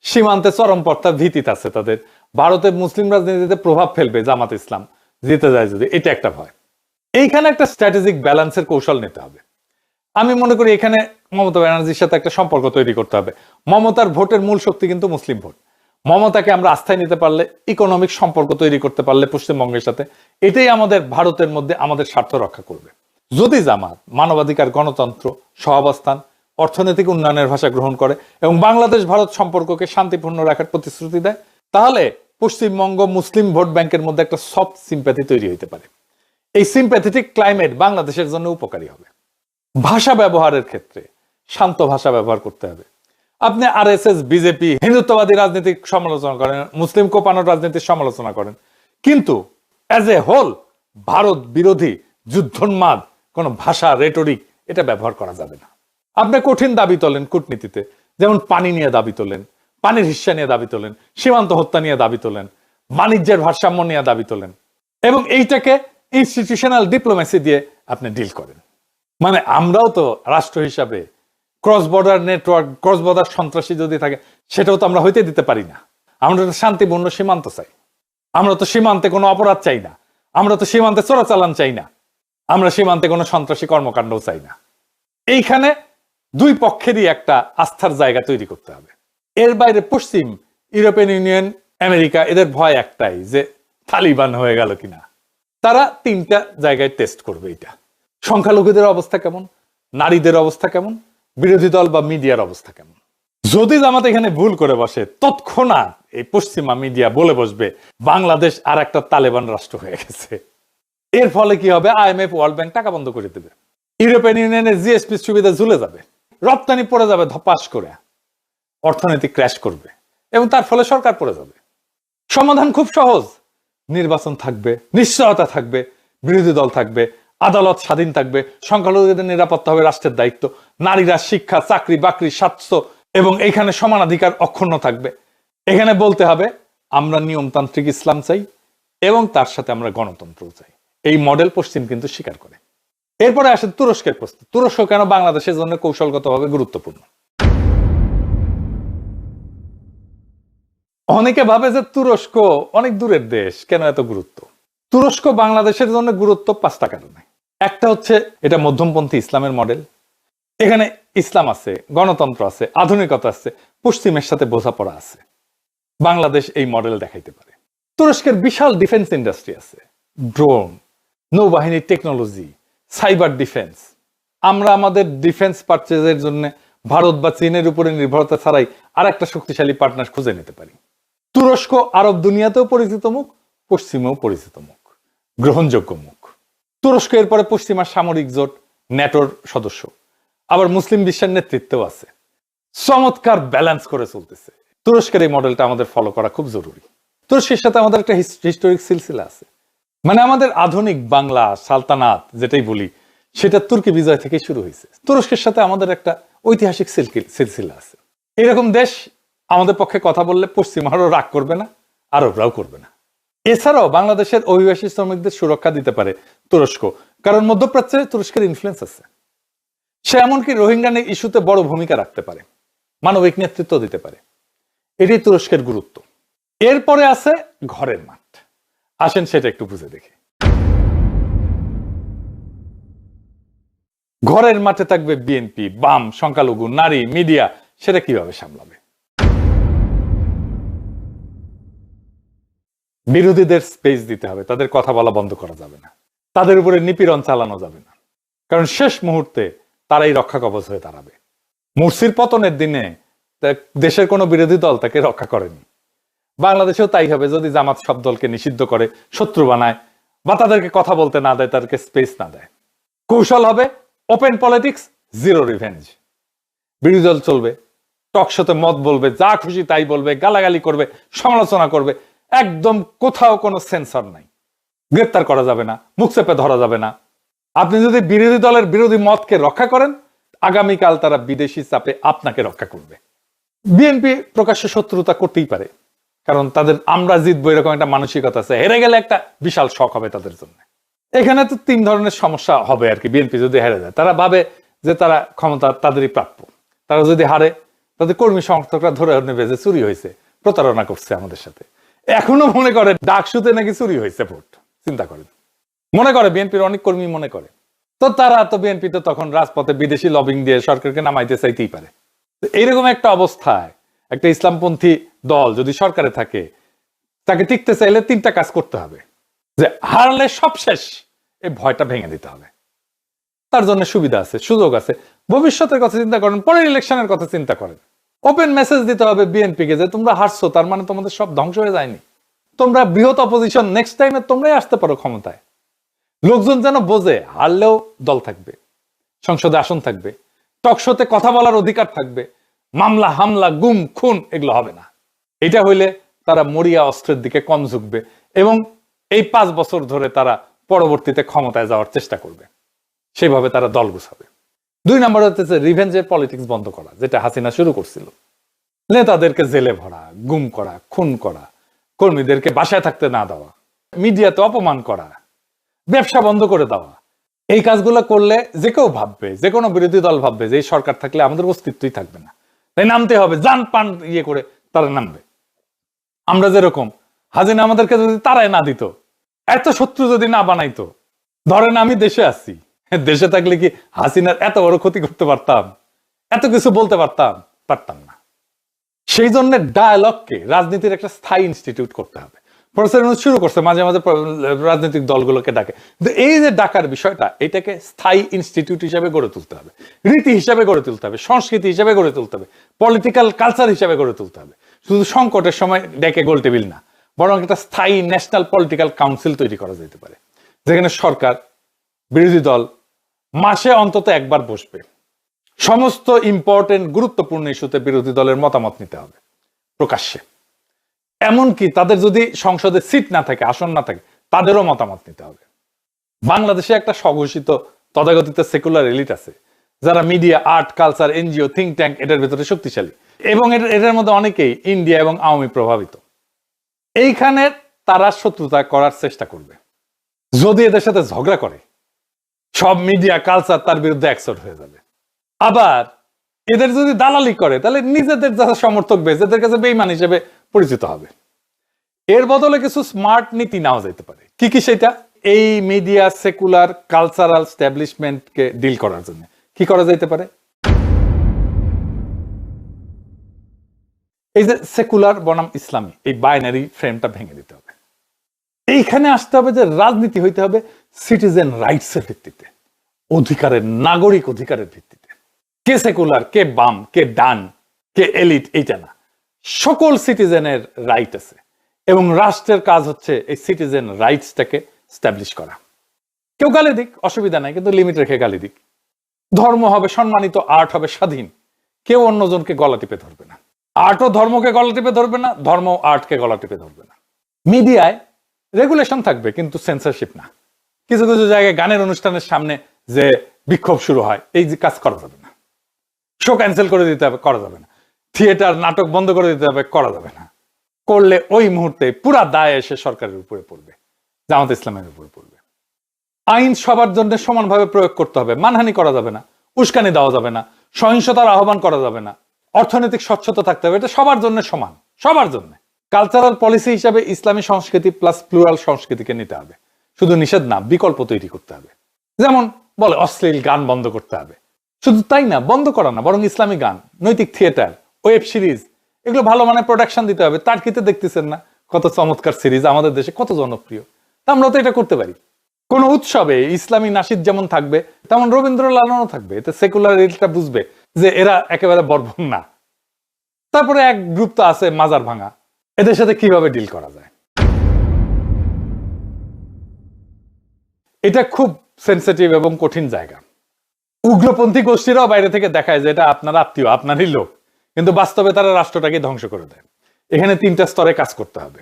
সীমান্তে চরমপন্থার ভীতিতে আছে তাদের, ভারতের মুসলিম রাজনীতিতে প্রভাব ফেলবে জামাত ইসলাম জিতে যায় যদি, এটা একটা ভয়। এইখানে একটা স্ট্র্যাটেজিক ব্যালেন্সের কৌশল নিতে হবে। আমি মনে করি এখানে মমতা ব্যানার্জির সাথে একটা সম্পর্ক তৈরি করতে হবে। মমতার ভোটের মূল শক্তি কিন্তু মুসলিম ভোট। মমতাকে আমরা আস্থায় নিতে পারলে, ইকোনমিক সম্পর্ক তৈরি করতে পারলে পশ্চিমবঙ্গের সাথে, এটাই আমাদের ভারতের মধ্যে আমাদের স্বার্থ রক্ষা করবে। যদি জামাত মানবাধিকার, গণতন্ত্র, সহাবস্থান, অর্থনৈতিক উন্নয়নের ভাষা গ্রহণ করে এবং বাংলাদেশ ভারত সম্পর্ককে শান্তিপূর্ণ রাখার প্রতিশ্রুতি দেয়, তাহলে পশ্চিমবঙ্গ মুসলিম ভোট ব্যাংকের মধ্যে একটা সফট সিম্প্যাথি তৈরি হতে পারে। এই সিম্প্যাথেটিক ক্লাইমেট বাংলাদেশের জন্য উপকারী হবে। ভাষা ব্যবহারের ক্ষেত্রে শান্ত ভাষা ব্যবহার করতে হবে। আপনি আরএসএস, বিজেপি, হিন্দুত্ববাদী রাজনীতির সমালোচনা করেন, মুসলিম কোপানোর রাজনীতির সমালোচনা করেন, কিন্তু অ্যাজ এ হোল ভারত বিরোধী, যুদ্ধোন্মাদ কোন ভাষা, রেটরিক এটা ব্যবহার করা যাবে না। আপনি কঠিন দাবি তোলেন কূটনীতিতে, যেমন পানি নিয়ে দাবি তোলেন, পানির হিস্সা নিয়ে দাবি তোলেন, সীমান্ত হত্যা নিয়ে দাবি তোলেন, বাণিজ্যের ভারসাম্য নিয়ে দাবি তোলেন এবং এইটাকে ইনস্টিটিউশনাল ডিপ্লোমেসি দিয়ে আপনি ডিল করেন। মানে আমরাও তো রাষ্ট্র হিসাবে cross border network, cross border সন্ত্রাসী যদি থাকে সেটাও তো আমরা হইতে দিতে পারি না। আমরা তো শান্তিপূর্ণ সীমান্ত চাই, আমরা তো সীমান্তে কোনো অপরাধ চাই না, আমরা তো সীমান্তে চোরাচালান চাই না, আমরা সীমান্তে কোনো সন্ত্রাসী কর্মকাণ্ডও চাই না। এইখানে 2 পক্ষেরই একটা আস্থার জায়গা তৈরি করতে হবে। এর বাইরে পশ্চিম, ইউরোপিয়ান ইউনিয়ন, আমেরিকা, এদের ভয় একটাই যে তালিবান হয়ে গেল কিনা। তারা 3টা জায়গায় টেস্ট করবে এটা। সংখ্যালঘুদের অবস্থা কেমন, নারীদের অবস্থা কেমন, বিরোধী দল বা মিডিয়ার অবস্থা কেমন। যদি জামাত এখানে ভুল করে বসে, তৎক্ষণাৎ এই পশ্চিমা মিডিয়া বলে বসবে বাংলাদেশ আর একটা তালেবান রাষ্ট্র হয়ে গেছে। এর ফলে কি হবে? IMF, ওয়ার্ল্ড ব্যাংক টাকা বন্ধ করে দেবে, ইউরোপিয়ান ইউনিয়নের জিএসপি সুবিধা ঝুলে যাবে, রপ্তানি পড়ে যাবে ধপাস করে, অর্থনীতি ক্র্যাশ করবে এবং তার ফলে সরকার পড়ে যাবে। সমাধান খুব সহজ, নির্বাচন থাকবে, নিশ্চয়তা থাকবে, বিরোধী দল থাকবে, আদালত স্বাধীন থাকবে, সংখ্যালঘুদের নিরাপত্তা হবে রাষ্ট্রের দায়িত্ব, নারীরা শিক্ষা, চাকরি বাকরি, স্বাস্থ্য এবং এখানে সমানাধিকার অক্ষুণ্ণ থাকবে। এখানে বলতে হবে আমরা নিয়মতান্ত্রিক ইসলাম চাই এবং তার সাথে আমরা গণতন্ত্রও চাই। এই মডেল পশ্চিম কিন্তু স্বীকার করে। এরপরে আসে তুরস্কের প্রশ্ন। তুরস্ক কেন বাংলাদেশের জন্য কৌশলগতভাবে গুরুত্বপূর্ণ? অনেকে ভাবে যে তুরস্ক অনেক দূরের দেশ, কেন এত গুরুত্ব? তুরস্ক বাংলাদেশের জন্য গুরুত্ব 5টা কারণে। একটা হচ্ছে এটা মধ্যমপন্থী ইসলামের মডেল, এখানে ইসলাম আছে, গণতন্ত্র আছে, আধুনিকতা আছে, পশ্চিমের সাথে বোঝাপড়া আছে। বাংলাদেশ এই মডেল দেখাইতে পারে। তুরস্কের বিশাল ডিফেন্স ইন্ডাস্ট্রি আছে, ড্রোন, নৌবাহিনীর টেকনোলজি, সাইবার ডিফেন্স। আমরা আমাদের ডিফেন্স পারচেজের জন্য ভারত বা চীনের উপরে নির্ভরতা ছাড়াই আর একটা শক্তিশালী পার্টনার খুঁজে নিতে পারি। তুরস্ক আরব দুনিয়াতেও পরিচিত মুখ, পশ্চিমেও পরিচিত মুখ, গ্রহণযোগ্য মুখ। তুরস্ক এরপরে পশ্চিমা সামরিক জোট ন্যাটোর সদস্য, আবার মুসলিম বিশ্বের নেতৃত্বেও আছে। চমৎকার ব্যালেন্স করে চলতেছে। তুরস্কের এই মডেলটা আমাদের ফলো করা খুব জরুরি। তুরস্কের সাথে আমাদের একটা হিস্টোরিক সিলসিলা আছে, মানে আমাদের আধুনিক বাংলা সালতানাত যেটাই বলি সেটা তুর্কি বিজয় থেকে শুরু হয়েছে। তুরস্কের সাথে আমাদের একটা ঐতিহাসিক সিলসিলা আছে। এরকম দেশ আমাদের পক্ষে কথা বললে পশ্চিমারাও রাগ করবে না, আরবরাও করবে না। এছাড়াও বাংলাদেশের অভিবাসী শ্রমিকদের সুরক্ষা দিতে পারে তুরস্ক, কারণ মধ্যপ্রাচ্যে তুরস্কের ইনফ্লুয়েন্স আছে। সে এমনকি রোহিঙ্গা ইস্যুতে বড় ভূমিকা রাখতে পারে, মানবিক নেতৃত্ব দিতে পারে। এটাই তুরস্কের গুরুত্ব। এরপরে আছে ঘরের মাঠ। আসেন সেটা একটু বুঝে দেখি। ঘরের মাঠে থাকবে বিএনপি, বাম, সংখ্যালঘু, নারী, মিডিয়া। সেটা কিভাবে সামলাবে? বিরোধীদের স্পেস দিতে হবে, তাদের কথা বলা বন্ধ করা যাবে না, তাদের উপরে নিপীড়ন চালানো যাবে না, কারণ শেষ মুহূর্তে তারাই রক্ষা কবচ হয়ে দাঁড়াবে। মুরসির পতনের দিনে দেশের কোনো বিরোধী দল তাকে রক্ষা করেনি। বাংলাদেশেও তাই হবে যদি জামাত সব দলকে নিষিদ্ধ করে, শত্রু বানায়, বা তাদেরকে কথা বলতে না দেয়, তাদেরকে স্পেস না দেয়। কৌশল হবে ওপেন পলিটিক্স, জিরো রিভেঞ্জ। বিরোধী দল চলবে, টক শোতে মত বলবে, যা খুশি তাই বলবে, গালাগালি করবে, সমালোচনা করবে, একদম কোথাও কোনো সেন্সর নাই। গ্রেপ্তার করা যাবে না, মুখ চেপে ধরা যাবে না। আপনি যদি বিরোধী দলের বিরোধী মতকে রক্ষা করেন, আগামীকাল তারা বিদেশি চাপে আপনাকে রক্ষা করবে। বিএনপি প্রকাশ্য শত্রুতা করতেই পারে, কারণ তাদের আমরা জিতবো এরকম একটা মানসিকতা আছে। হেরে গেলে একটা বিশাল শক হবে তাদের জন্য। এখানে তো 3 ধরনের সমস্যা হবে আর কি। বিএনপি যদি হেরে যায়, তারা ভাবে যে তারা ক্ষমতা তাদেরই প্রাপ্য। তারা যদি হারে, তাদের কর্মী সমর্থকরা ধরে নেবে যে চুরি হয়েছে, প্রতারণা করছে আমাদের সাথে। এখনো মনে করে ডাকসুতে নাকি চুরি হয়েছে ভোট। চিন্তা করেন, মনে করে বিএনপির অনেক কর্মী মনে করে। তো তারা তো বিএনপি তো তখন রাজপথে বিদেশি লবিং দিয়ে সরকারকে নামাইতে চাইতেই পারে। এইরকম একটা অবস্থায় একটা ইসলামপন্থী দল যদি সরকারে থাকে, তাকে টিকতে চাইলে 3টা কাজ করতে হবে। যে হারলে সব শেষ, এই ভয়টা ভেঙে দিতে হবে। তার জন্য সুবিধা আছে, সুযোগ আছে। ভবিষ্যতের কথা চিন্তা করেন, পরের ইলেকশনের কথা চিন্তা করেন। ওপেন মেসেজ দিতে হবে বিএনপিকে যে তোমরা হারছো, তার মানে তোমাদের সব ধ্বংস হয়ে যায়নি। তোমরা বৃহৎ অপোজিশন, নেক্সট টাইমে তোমরাই আসতে পারো ক্ষমতায়। লোকজন যেন বোঝে হারলেও দল থাকবে, সংসদে আসন থাকবে, টকশোতে কথা বলার অধিকার থাকবে, মামলা হামলা গুম খুন এগুলো হবে না। এটা হইলে তারা মরিয়া অস্ত্রের দিকে কম ঝুঁকবে এবং এই 5 বছর ধরে তারা পরবর্তীতে ক্ষমতায় যাওয়ার চেষ্টা করবে। সেইভাবে তারা দল গুছাবে। 2 নম্বর হচ্ছে রিভেঞ্জের পলিটিক্স বন্ধ করা, যেটা হাসিনা শুরু করছিল। নেতাদেরকে জেলে ভরা, গুম করা, খুন করা, কর্মীদেরকে বাসায় থাকতে না দেওয়া, মিডিয়াতে অপমান করা, ব্যবসা বন্ধ করে দেওয়া। এই কাজগুলো করলে যে কেউ ভাববে, যে কোনো বিরোধী দল ভাববে যে এই সরকার থাকলে আমাদের অস্তিত্বই থাকবে না, তাই নামতে হবে, জান পান ইয়ে করে তারা নামবে। আমরা যেরকম হাসিনা আমাদেরকে যদি তারাই না দিত, এত শত্রু যদি না বানাইতো, ধরেন আমি দেশে আছি, দেশে থাকলে কি হাসিনার এত বড় ক্ষতি করতে পারতাম? এত কিছু বলতে পারতাম না। সেই জন্য ডায়ালগকে রাজনীতির একটা স্থায়ী ইনস্টিটিউট করতে হবে। প্রফেসর ইউনূস শুরু করছে মাঝে মাঝে রাজনৈতিক দলগুলোকে ডাকে, কিন্তু এই যে ডাকার বিষয়টা, এটাকে স্থায়ী ইনস্টিটিউট হিসেবে গড়ে তুলতে হবে, রীতি হিসাবে গড়ে তুলতে হবে, সংস্কৃতি হিসাবে গড়ে তুলতে হবে, পলিটিক্যাল কালচার হিসাবে গড়ে তুলতে হবে। শুধু সংকটের সময় ডেকে গোল টেবিল না, বরং একটা স্থায়ী ন্যাশনাল পলিটিক্যাল কাউন্সিল তৈরি করা যেতে পারে, যেখানে সরকার, বিরোধী দল মাসে অন্তত একবার বসবে। সমস্ত ইম্পর্টেন্ট গুরুত্বপূর্ণ ইস্যুতে বিরোধী দলের মতামত নিতে হবে প্রকাশ্যে। এমনকি তাদের যদি সংসদে সিট না থাকে, আসন না থাকে, তাদেরও মতামত নিতে হবে। বাংলাদেশে একটা স্বঘোষিত তথাকথিত সেকুলার এলিট আছে, যারা media, art, culture, NGO, think tank এটার ভেতরে শক্তিশালী, এবং এটার মধ্যে অনেকেই ইন্ডিয়া এবং আওয়ামী প্রভাবিত। এইখানে তারা শত্রুতা করার চেষ্টা করবে। যদি এদের সাথে ঝগড়া করে, সব মিডিয়া, কালচার তার বিরুদ্ধে অ্যাকসেপ্ট হয়ে যাবে। আবার এদের যদি দালালি করে, তাহলে নিজেদের যারা সমর্থক বেশ এদের কাছে বেঈমান হিসেবে পরিচিত হবে। এর বদলে কিছু স্মার্ট নীতি নেওয়া যেতে পারে। কি কি সেটা? এই মিডিয়া, সেকুলার, কালচারাল স্ট্যাবলিশমেন্টকে ডিল করার জন্য কি করা যেতে পারে? এই যে সেকুলার বনাম ইসলামী, এই বাইনারি ফ্রেমটা ভেঙে দিতে হবে। এইখানে আসতে হবে যে রাজনীতি হইতে হবে সিটিজেন রাইটস এর ভিত্তিতে, অধিকারের, নাগরিক অধিকারের ভিত্তিতে। কে সেকুলার, কে বাম, কে ডান, কে এলিট, এইটা না, সকল সিটিজেনের রাইট আছে, এবং রাষ্ট্রের কাজ হচ্ছে এই সিটিজেন রাইটসটাকে স্ট্যাবলিশ করা। কেউ গালি দিক, অসুবিধা নাই, কিন্তু লিমিট রেখে গালি দিক। ধর্ম হবে সম্মানিত, আর্ট হবে স্বাধীন, কেউ অন্যজনকে গলা টিপে ধরবে না। আর্টও ধর্মকে গলা টিপে ধরবে না, ধর্ম আর্টকে গলা টিপে ধরবে না। মিডিয়ায় রেগুলেশন থাকবে, কিন্তু সেন্সরশিপ না। কিছু কিছু জায়গায় গানের অনুষ্ঠানের সামনে যে বিক্ষোভ শুরু হয়, এই যে কাজ করা যাবে না। শো ক্যান্সেল করে দিতে হবে, করা যাবে না। থিয়েটার, নাটক বন্ধ করে দিতে হবে, করা যাবে না। করলে ওই মুহূর্তে পুরা দায় এসে সরকারের উপরে পড়বে, জামাত ইসলামের উপরে পড়বে। আইন সবার জন্য সমানভাবে প্রয়োগ করতে হবে, মানহানি করা যাবে না, উস্কানি দেওয়া যাবে না, সহিংসতার আহ্বান করা যাবে না, অর্থনৈতিক স্বচ্ছতা থাকতে হবে, এটা সবার জন্য সমান, সবার জন্য। কালচারাল পলিসি হিসাবে ইসলামী সংস্কৃতি প্লাস প্লুরাল সংস্কৃতিকে নিতে হবে, শুধু নিষেধ না, বিকল্প তৈরি করতে হবে। যেমন বলে অশ্লীল গান বন্ধ করতে হবে, শুধু তাই না, বন্ধ করা না, বরং ইসলামী গান, নৈতিক থিয়েটার, ওয়েব সিরিজ, এগুলো ভালো মানের প্রোডাকশন দিতে হবে। তার কিতে দেখতেছেন না কত চমৎকার সিরিজ আমাদের দেশে, কত জনপ্রিয়। আমরা তো এটা করতে পারি। কোন উৎসবে ইসলামী নাশিদ যেমন থাকবে, তেমন রবীন্দ্র লালনও থাকবে। এতে সেকুলার এলিটটা বুঝবে যে এরা একেবারে বর্বর না। তারপরে এক গ্রুপ তো আছে মাজার ভাঙা, এদের সাথে কিভাবে ডিল করা যায়, এটা খুব সেনসিটিভ এবং কঠিন জায়গা। উগ্রপন্থী গোষ্ঠীরাও বাইরে থেকে দেখায় যে এটা আপনার আত্মীয়, আপনারই লোক, কিন্তু বাস্তবে তারা রাষ্ট্রটাকে ধ্বংস করে দেয়। এখানে তিনটা স্তরে কাজ করতে হবে।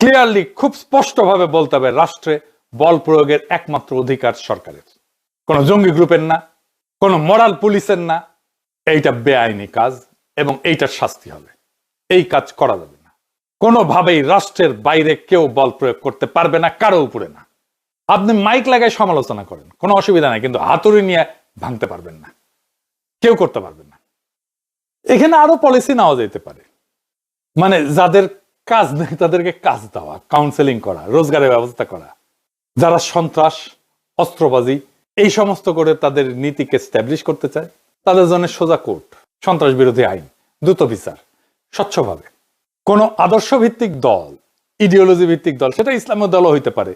ক্লিয়ারলি, খুব স্পষ্টভাবে বলতে হবে, রাষ্ট্রে বল প্রয়োগের একমাত্র অধিকার সরকারের, কোন জঙ্গি গ্রুপের না, কোন মরাল পুলিশের না। এইটা বেআইনি কাজ এবং এইটার শাস্তি হবে। এই কাজ করা যাবে না। কোনোভাবেই রাষ্ট্রের বাইরে কেউ বল প্রয়োগ করতে পারবে না, কারো উপরে না। আপনি মাইক লাগায় সমালোচনা করেন, কোনো অসুবিধা নাই, কিন্তু হাতুড়ি নিয়ে ভাঙতে পারবেন না, কেউ করতে পারবেন না। এখানে আরো পলিসি নেওয়া যেতে পারে, মানে যাদের কাজ নেই তাদেরকে কাজ দেওয়া, কাউন্সেলিং করা, রোজগারের ব্যবস্থা করা। যারা সন্ত্রাস, অস্ত্রবাজি এই সমস্ত করে তাদের নীতিকে স্ট্যাবলিশ করতে চায়, তাদের জন্য সোজা কোর্ট, সন্ত্রাস বিরোধী আইন, দ্রুত বিচার, স্বচ্ছভাবে। কোন আদর্শ ভিত্তিক দল, ইডিওলজি ভিত্তিক দল, সেটা ইসলামের দলও হইতে পারে,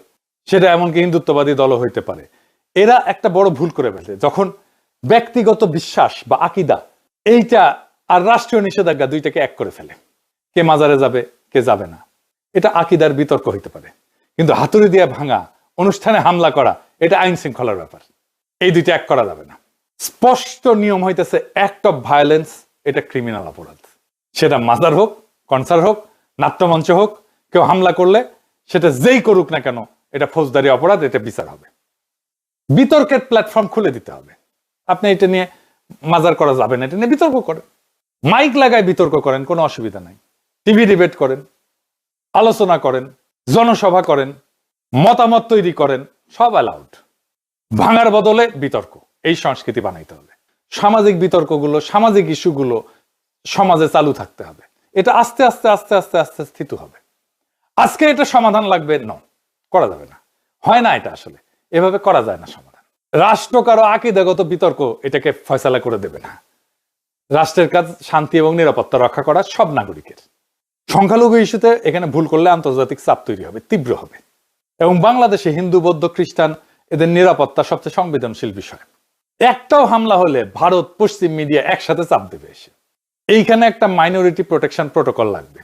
সেটা এমনকি হিন্দুত্ববাদী দলও হইতে পারে, এরা একটা বড় ভুল করে ফেলে যখন ব্যক্তিগত বিশ্বাস বা আকীদা এইটা আর রাষ্ট্রীয় নিষেধাজ্ঞা দুইটাকে এক করে ফেলে। কে মাজারে যাবে, কে যাবে না, এটা আকীদার বিতর্ক হইতে পারে, কিন্তু হাতুড়ি দিয়ে ভাঙা, অনুষ্ঠানে হামলা করা, এটা আইন শৃঙ্খলার ব্যাপার। এই দুইটা এক করা যাবে না। স্পষ্ট নিয়ম হইতেছে অ্যাক্ট অফ ভায়োলেন্স, এটা ক্রিমিনাল অপরাধ। সেটা মাজার হোক, কনসার্ট হোক, নাট্যমঞ্চ হোক, কেউ হামলা করলে সেটা যেই করুক না কেন, এটা ফৌজদারি অপরাধ, এটা বিচার হবে। বিতর্কের প্ল্যাটফর্ম খুলে দিতে হবে। আপনি এটা নিয়ে মাজার করা যাবে না, এটা নিয়ে বিতর্ক করেন, মাইক লাগায় বিতর্ক করেন, কোনো অসুবিধা নাই। টিভি ডিবেট করেন, আলোচনা করেন, জনসভা করেন, মতামত তৈরি করেন, সব অ্যালাউড। ভাঙার বদলে বিতর্ক, এই সংস্কৃতি বানাইতে হবে। সামাজিক বিতর্কগুলো, সামাজিক ইস্যুগুলো সমাজে চালু থাকতে হবে। এটা আস্তে আস্তে আস্তে আস্তে আস্তে স্থিত হবে। আজকে এটা সমাধান লাগবে, ন, করা যাবে না, হয় না, এটা আসলে এভাবে করা যায় না সমাধান। রাষ্ট্র কারো আকীদাগত বিতর্ক এটাকে ফয়সালা করে দেবে না। রাষ্ট্রের কাজ শান্তি এবং নিরাপত্তা রক্ষা করা সব নাগরিকের। সংখ্যালঘু ইস্যুতে এখানে ভুল করলে আন্তর্জাতিক চাপ তৈরি হবে, তীব্র হবে। এবং বাংলাদেশে হিন্দু, বৌদ্ধ, খ্রিস্টান এদের নিরাপত্তা সবচেয়ে সংবেদনশীল বিষয়। একটাও হামলা হলে ভারত, পশ্চিম মিডিয়া একসাথে চাপ দেবে এসে। এইখানে একটা মাইনরিটি প্রোটেকশন প্রোটোকল লাগবে।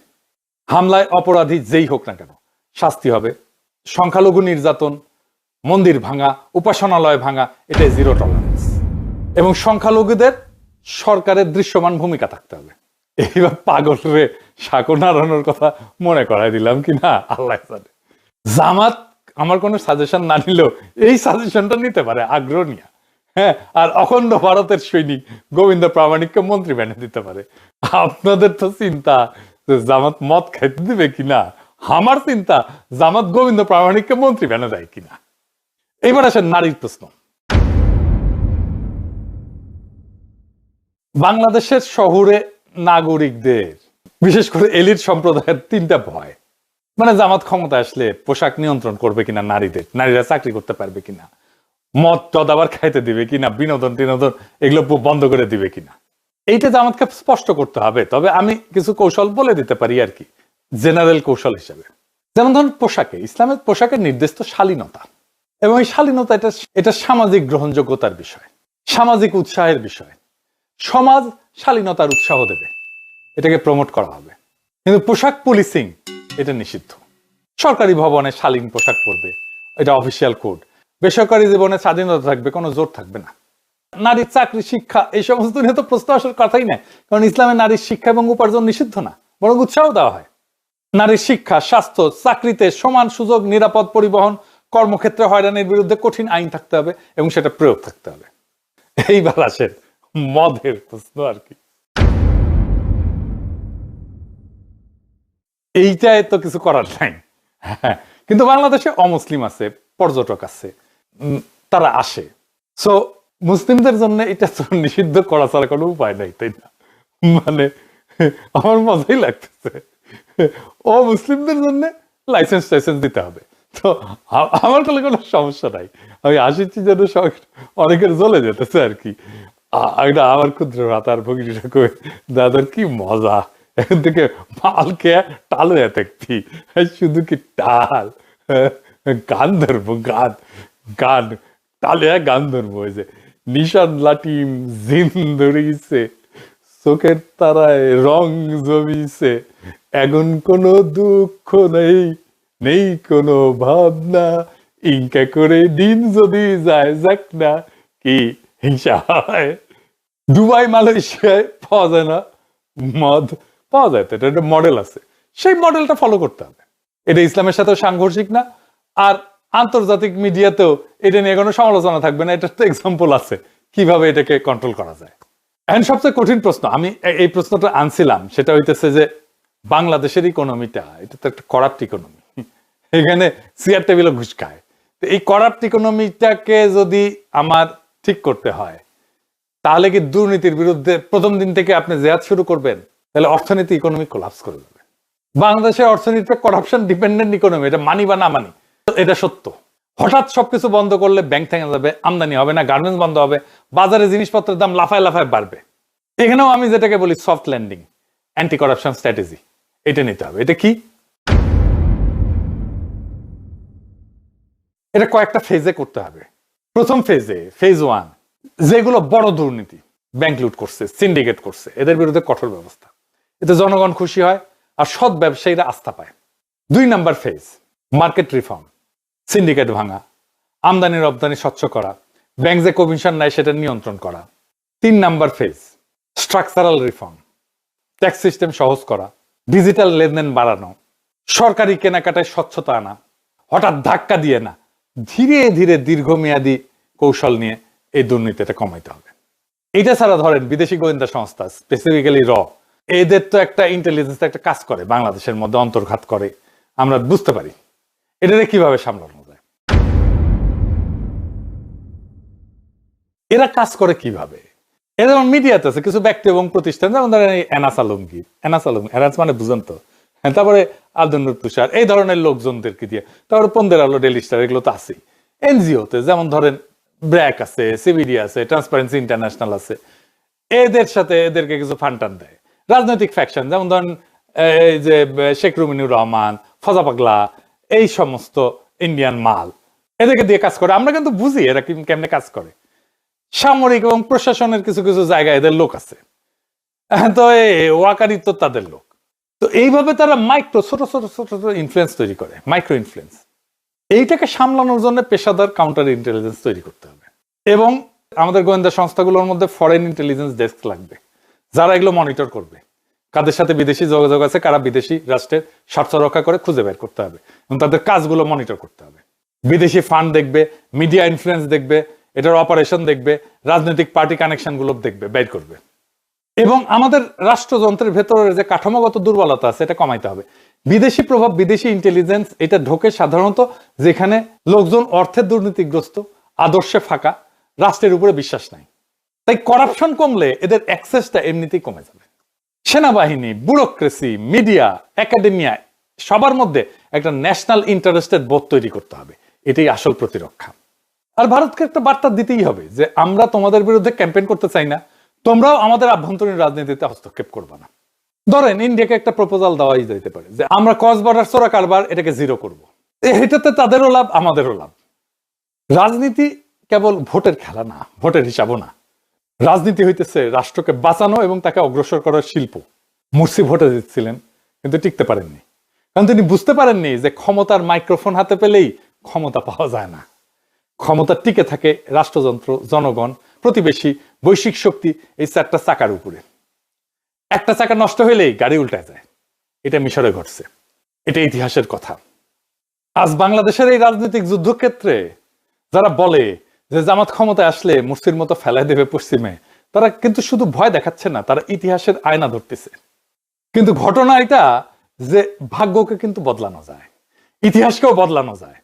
হামলায় অপরাধী যেই হোক না কেন শাস্তি হবে। সংখ্যালঘু নির্যাতন, মন্দির ভাঙা, উপাসনালয় ভাঙা, এটা জিরো টলারেন্স। এবং সংখ্যালঘুদের সরকারের দৃশ্যমান ভূমিকা থাকতে হবে। এইবার পাগল রে সাঁকো নাড়ানোর কথা মনে করাই দিলাম কিনা আল্লাহ জানে। জামাত আমার কোনো সাজেশন না নিলেও এই সাজেশনটা নিতে পারে আগ্রহ নিয়ে। হ্যাঁ, আর অখণ্ড ভারতের সৈনিক গোবিন্দ প্রামাণিককে মন্ত্রী বানিয়ে দিতে পারে। আপনাদের তো চিন্তা জামাত মদ খাইতে দিবে কিনা, আমার চিন্তা জামাত গোবিন্দ প্রামাণিককে মন্ত্রী বানিয়ে দেয় কিনা। এইবার আসেন নারীর প্রশ্ন। বাংলাদেশের শহুরে নাগরিকদের, বিশেষ করে এলিট সম্প্রদায়ের তিনটা ভয়। মানে জামাত ক্ষমতা আসলে পোশাক নিয়ন্ত্রণ করবে কিনা নারীদের, নারীরা চাকরি করতে পারবে কিনা, মদ টদ আবার খাইতে দিবে কিনা, বিনোদন টিনোদন এগুলো বন্ধ করে দিবে কিনা। এইটা জামাতকে স্পষ্ট করতে হবে। তবে আমি কিছু কৌশল বলে দিতে পারি আর কি, জেনারেল কৌশল হিসেবে। যেমন ধরুন পোশাকে, ইসলামের পোশাকের নির্দেশ তো শালীনতা, এবং এই শালীনতা এটা সামাজিক গ্রহণযোগ্যতার বিষয়, সামাজিক উৎসাহের বিষয়। সমাজ শালীনতার উৎসাহ দেবে, এটাকে প্রমোট করা হবে। কিন্তু পোশাক পুলিশিং এটা নিষিদ্ধ। সরকারি ভবনে শালীন পোশাক পরবে, এটা অফিসিয়াল কোড। বেসরকারি জীবনে স্বাধীনতা থাকবে, কোনো জোর থাকবে না। নারীর চাকরি, শিক্ষা এই সমস্ত নিয়ে তো প্রশ্ন আসার কথাই নাই, কারণ ইসলামে নারীর শিক্ষা এবং উপার্জন নিষিদ্ধ না, বরং উৎসাহ দেওয়া হয়। নারীর শিক্ষা, স্বাস্থ্য, চাকরিতে সমান সুযোগ, নিরাপদ পরিবহন, কর্মক্ষেত্রে হয়রানির বিরুদ্ধে কঠিন আইন থাকতে হবে এবং সেটা প্রয়োগ থাকতে হবে। এইবার আসেন মদের প্রশ্ন আর কি। এইটাই তো কিছু করার নাই। হ্যাঁ, কিন্তু বাংলাদেশে অমুসলিম আছে, পর্যটক আছে, তারা আসে। সো মুসলিমদের জন্য এটা তো নিষিদ্ধ করা ছাড়া কোনো উপায় নাই, তাই না? মানে আমার মজাই লাগতেছে, ও মুসলিমদের জন্য লাইসেন্স টাইসেন্স দিতে হবে। তো আমার কোনো সমস্যা নাই, আমি আসিছি যেন অনেকের জ্বলে যেতেছে আর কি। আমার ক্ষুদ্র রাতার ভগিনীরা কই দাদার কি মজা, এখন থেকে মাল খেয়ে টাল হয়ে থাকতি, শুধু কি টাল, গান ধরবো, গান গান টালে গান ধরবো। ওই যে নিশান লাটিম জিন ধরিছে, চোখের তারায় রং জমিছে, এখন কোনো দুঃখ নেই, নেই কোনো ভাবনা, ইনকা করে দিন যদি যায় যাক না, কি হিংসা হয়। দুবাই মালয়েশিয়ায় পাওয়া যায় না মদ, পাওয়া যায় তো, এটা একটা মডেল আছে, সেই মডেলটা ফলো করতে হবে। এটা ইসলামের সাথে সাংঘর্ষিক না, আর আন্তর্জাতিক মিডিয়াতেও এটা নিয়ে কোনো সমালোচনা থাকবে না। এটা তো এক্সাম্পল আছে কিভাবে এটাকে কন্ট্রোল করা যায়। এখন সবচেয়ে কঠিন প্রশ্ন, আমি এই প্রশ্নটা আনছিলাম, সেটা হইতেছে যে বাংলাদেশের ইকোনমিটা, এটা তো একটা করাপ্ট ইকোনমি, এখানে চেয়ার টেবিলে ঘুষ খায়। তো এই করাপ্ট ইকোনমিটাকে যদি আমার ঠিক করতে হয়, তাহলে কি দুর্নীতির বিরুদ্ধে প্রথম দিন থেকে আপনি জেহাদ শুরু করবেন? তাহলে অর্থনীতি, ইকোনমি কোলাপস করে যাবে। বাংলাদেশের অর্থনীতিটা করাপশন ডিপেন্ডেন্ট ইকোনমি, এটা মানি বা না মানি, এটা সত্য। হঠাৎ সবকিছু বন্ধ করলে ব্যাংক থেকে যাবে, আমদানি হবে না, গার্মেন্টস বন্ধ হবে, বাজারে জিনিসপত্রের দাম লাফায় লাফায় বাড়বে। এখানেও আমি যেটাকে বলি soft landing, anti corruption strategy, এটা নিতে হবে। এটা কি? এটা কয়েকটা ফেজে করতে হবে। প্রথম ফেজে, ফেজ 1, যেগুলো বড় দুর্নীতি, ব্যাংক লুট করছে, সিন্ডিকেট করছে, এদের বিরুদ্ধে কঠোর ব্যবস্থা, এতে জনগণ খুশি হয় আর সৎ ব্যবসায়ীরা আস্থা পায়। 2 number phase, market reform, syndicate ভাঙা, আমদানি রপ্তানি স্বচ্ছ করা, ব্যাংক যে কমিশন নেয় সেটা নিয়ন্ত্রণ করা। 3 number phase, structural reform, tax system সহজ করা, ডিজিটাল লেনদেন বাড়ানো, সরকারি কেনাকাটায় স্বচ্ছতা আনা, হঠাৎ ধাক্কা দিয়ে না, ধীরে ধীরে দীর্ঘমেয়াদী কৌশল নিয়ে এই দুর্নীতিটা কমাইতে হবে। এটা ছাড়া ধরেন বিদেশি গোয়েন্দা সংস্থা, স্পেসিফিক্যালি এদের তো একটা ইন্টেলিজেন্স একটা কাজ করে, বাংলাদেশের মধ্যে অন্তর্ঘাত করে, আমরা বুঝতে পারি। এটাকে কিভাবে সামলানো যায়, এরা কাজ করে কিভাবে। এরা যেমন মিডিয়াতে আছে কিছু ব্যক্তি এবং প্রতিষ্ঠান, যেমন ধরেন এনাস আলমগীর, এনাস মানে বুঝেন তো, তারপরে আব্দুল নূর তুষার, এই ধরনের লোকজনদেরকে দিয়ে, তারপরে পন্দের আলো, ডেইলি স্টার, এগুলো তো আছেই। এনজিওতে যেমন ধরেন ব্র্যাক আছে, সিবিডি আছে, ট্রান্সপারেন্সি ইন্টারন্যাশনাল আছে, এদের সাথে এদেরকে কিছু ফান্ড টান দেয়। রাজনৈতিক ফ্যাকশন, যেমন ধরেন এই যে শেখ রুমিনুর রহমান, ফজা পাগলা, এই সমস্ত ইন্ডিয়ান মাল এদেরকে দিয়ে কাজ করে। আমরা কিন্তু বুঝি এরা কেমনে কাজ করে। সামরিক এবং প্রশাসনের কিছু কিছু জায়গায় এদের লোক আছে, তো ওয়াকারি তো তাদের লোক। তো এইভাবে তারা মাইক্রো ছোট ছোট ছোট ছোট ইনফ্লুয়েন্স তৈরি করে, মাইক্রো ইনফ্লুয়েন্স। এইটাকে সামলানোর জন্য পেশাদার কাউন্টার ইন্টেলিজেন্স তৈরি করতে হবে। এবং আমাদের গোয়েন্দা সংস্থাগুলোর মধ্যে ফরেন ইন্টেলিজেন্স ডেস্ক লাগবে, যারা এগুলো মনিটর করবে। কাদের সাথে বিদেশি যোগাযোগ আছে, কারা বিদেশি রাষ্ট্রের স্বার্থ রক্ষা করে খুঁজে বের করতে হবে এবং তাদের কাজগুলো মনিটর করতে হবে। বিদেশি ফান্ড দেখবে, মিডিয়া ইনফ্লুয়েন্স দেখবে, এটার অপারেশন দেখবে, রাজনৈতিক পার্টি কানেকশন গুলো দেখবে, বের করবে। এবং আমাদের রাষ্ট্রযন্ত্রের ভেতরে যে কাঠামোগত দুর্বলতা আছে এটা কমাইতে হবে। বিদেশি প্রভাব, বিদেশি ইন্টেলিজেন্স এটা ঢোকে সাধারণত যেখানে লোকজন অর্থের দুর্নীতিগ্রস্ত, আদর্শে ফাঁকা, রাষ্ট্রের উপরে বিশ্বাস নাই। তাই করাপশন কমলে এদের অ্যাক্সেসটা এমনিতেই কমে যাবে। সেনাবাহিনী, ব্যুরোক্রেসি, মিডিয়া, একাডেমিয়া সবার মধ্যে একটা ন্যাশনাল ইন্টারেস্টেড বোধ তৈরি করতে হবে। এটাই আসল প্রতিরক্ষা। আর ভারতকে একটা বার্তা দিতেই হবে যে আমরা তোমাদের বিরুদ্ধে ক্যাম্পেইন করতে চাই না, তোমরাও আমাদের আভ্যন্তরীণ রাজনীতিতে হস্তক্ষেপ করবে না। ধরেন ইন্ডিয়াকে একটা প্রপোজাল দেওয়াই যেতে পারে যে আমরা ক্রস বর্ডার চোরা কারবার এটাকে জিরো করব। এটাতে তাদেরও লাভ, আমাদেরও লাভ। রাজনীতি কেবল ভোটের খেলা না, ভোটের হিসাবও না। রাজনীতি হইতেছে রাষ্ট্রকে বাঁচানো এবং তাকে অগ্রসর করার শিল্প। মুর্সি ভোটে জিতছিলেন কিন্তু টিকতে পারেননি, কারণ তিনি বুঝতে পারেননি যে ক্ষমতার মাইক্রোফোন হাতে পেলেই ক্ষমতা পাওয়া যায় না। ক্ষমতা টিকে থাকে রাষ্ট্রযন্ত্র, জনগণ, প্রতিবেশী, বৈশ্বিক শক্তি, এই চারটা চাকার উপরে। একটা চাকা নষ্ট হইলেই গাড়ি উল্টায় যায়। এটা মিশরে ঘটছে, এটা ইতিহাসের কথা। আজ বাংলাদেশের এই রাজনৈতিক যুদ্ধক্ষেত্রে যারা বলে যে জামাত ক্ষমতায় আসলে মুর্সির মতো ফেলাই দেবে পশ্চিমে, তারা কিন্তু শুধু ভয় দেখাচ্ছে না, তারা ইতিহাসের আয়না ধরতেছে। কিন্তু ঘটনা এটা যে ভাগ্যকে কিন্তু বদলানো যায়, ইতিহাসকেও বদলানো যায়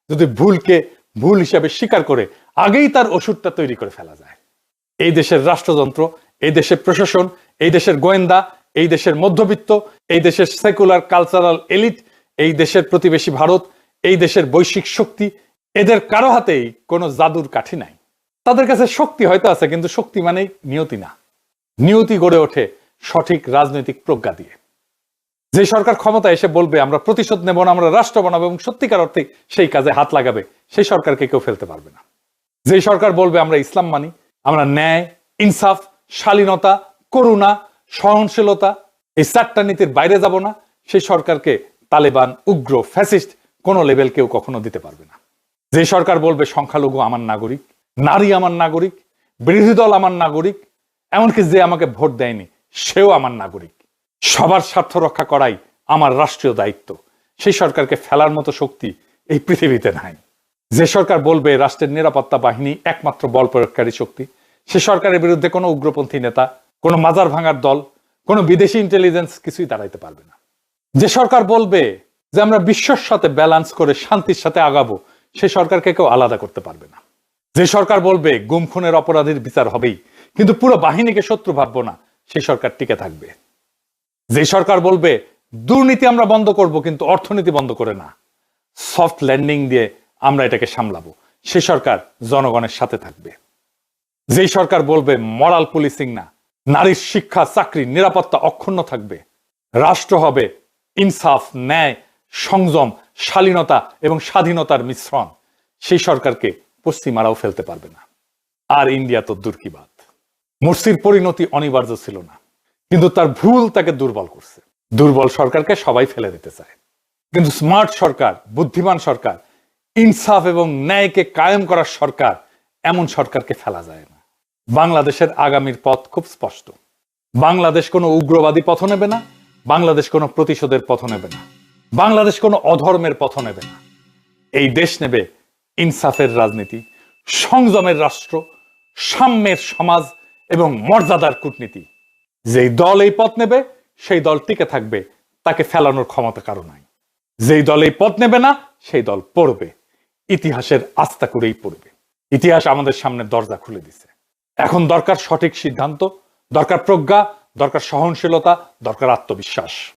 যদি ভুলকে ভুল হিসাবে স্বীকার করে আগেই তার ওষুধটা তৈরি করে ফেলা যায়। এই দেশের রাষ্ট্রযন্ত্র, এই দেশের প্রশাসন, এই দেশের গোয়েন্দা, এই দেশের মধ্যবিত্ত, এই দেশের সেকুলার কালচারাল এলিট, এই দেশের প্রতিবেশী ভারত, এই দেশের বৈশ্বিক শক্তি, এদের কারো হাতেই কোনো জাদুর কাঠি নাই। তাদের কাছে শক্তি হয়তো আছে, কিন্তু শক্তি মানেই নিয়তি না। নিয়তি গড়ে ওঠে সঠিক রাজনৈতিক প্রজ্ঞা দিয়ে। যে সরকার ক্ষমতায় এসে বলবে আমরা প্রতিশোধ নেব না, আমরা রাষ্ট্র বানাবো, এবং সত্যিকার অর্থে সেই কাজে হাত লাগাবে, সেই সরকারকে কেউ ফেলতে পারবে না। যে সরকার বলবে আমরা ইসলাম মানি, আমরা ন্যায়, ইনসাফ, শালীনতা, করুণা, সহনশীলতা, এই চারটা নীতির বাইরে যাব না, সেই সরকারকে তালেবান, উগ্র, ফ্যাসিস্ট কোন লেভেল কেউ কখনো দিতে পারবে না। যে সরকার বলবে সংখ্যালঘু আমার নাগরিক, নারী আমার নাগরিক, বিরোধী দল আমার নাগরিক, এমনকি যে আমাকে ভোট দেয়নি সেও আমার নাগরিক, সবার স্বার্থ রক্ষা করাই আমার রাষ্ট্রীয় দায়িত্ব, সেই সরকারকে ফেলার মতো শক্তি এই পৃথিবীতে নাই। যে সরকার বলবে রাষ্ট্রের নিরাপত্তা বাহিনী একমাত্র বল প্রয়োগকারী শক্তি, সে সরকারের বিরুদ্ধে কোনো উগ্রপন্থী নেতা, কোনো মাজার ভাঙার দল, কোনো বিদেশি ইন্টেলিজেন্স কিছুই দাঁড়াইতে পারবে না। যে সরকার বলবে যে আমরা বিশ্বর সাথে ব্যালেন্স করে শান্তির সাথে আগাবো, সে সরকারকে কেউ আলাদা করতে পারবে না। যে সরকার বলবে গুম খুনের অপরাধীর বিচার হবেই, কিন্তু পুরো বাহিনীকে শত্রু ভাববো না, সেই সরকার টিকে থাকবে। যে সরকার বলবে দুর্নীতি আমরা বন্ধ করব কিন্তু অর্থনীতি বন্ধ করে না, সফট ল্যান্ডিং দিয়ে আমরা এটাকে সামলাবো, সে সরকার জনগণের সাথে থাকবে। যেই সরকার বলবে মরাল পুলিশিং না, নারীর শিক্ষা, চাকরি, নিরাপত্তা অক্ষুণ্ণ থাকবে, রাষ্ট্র হবে ইনসাফ, ন্যায়, সংযম, শালীনতা এবং স্বাধীনতার মিশ্রণ, সেই সরকারকে পশ্চিমারাও ফেলতে পারবে না। আর ইন্ডিয়া তো দূর কি বাত। মুর্সির পরিণতি অনিবার্য ছিল না, কিন্তু তার ভুল তাকে দুর্বল করছে। দুর্বল সরকারকে সবাই ফেলে দিতে চায়, কিন্তু স্মার্ট সরকার, বুদ্ধিমান সরকার, ইনসাফ এবং ন্যায়কে কায়েম করার সরকার, এমন সরকারকে ফেলা যায় না। বাংলাদেশের আগামীর পথ খুব স্পষ্ট। বাংলাদেশ কোনো উগ্রবাদী পথ নেবে না, বাংলাদেশ কোনো প্রতিশোধের পথ নেবে না, বাংলাদেশ কোনো অধর্মের পথ নেবে না। এই দেশ নেবে ইনসাফের রাজনীতি, সংযমের রাষ্ট্র, সাম্যের সমাজ এবং মর্যাদার কূটনীতি। যেই দল এই পথ নেবে সেই দল টিকে থাকবে, তাকে ফেলানোর ক্ষমতা কারো নাই। যেই দল এই পথ নেবে না সেই দল পড়বে, ইতিহাসের আস্থা করেই পড়বে। ইতিহাস আমাদের সামনে দরজা খুলে দিছে। এখন দরকার সঠিক সিদ্ধান্ত, দরকার প্রজ্ঞা, দরকার সহনশীলতা, দরকার আত্মবিশ্বাস।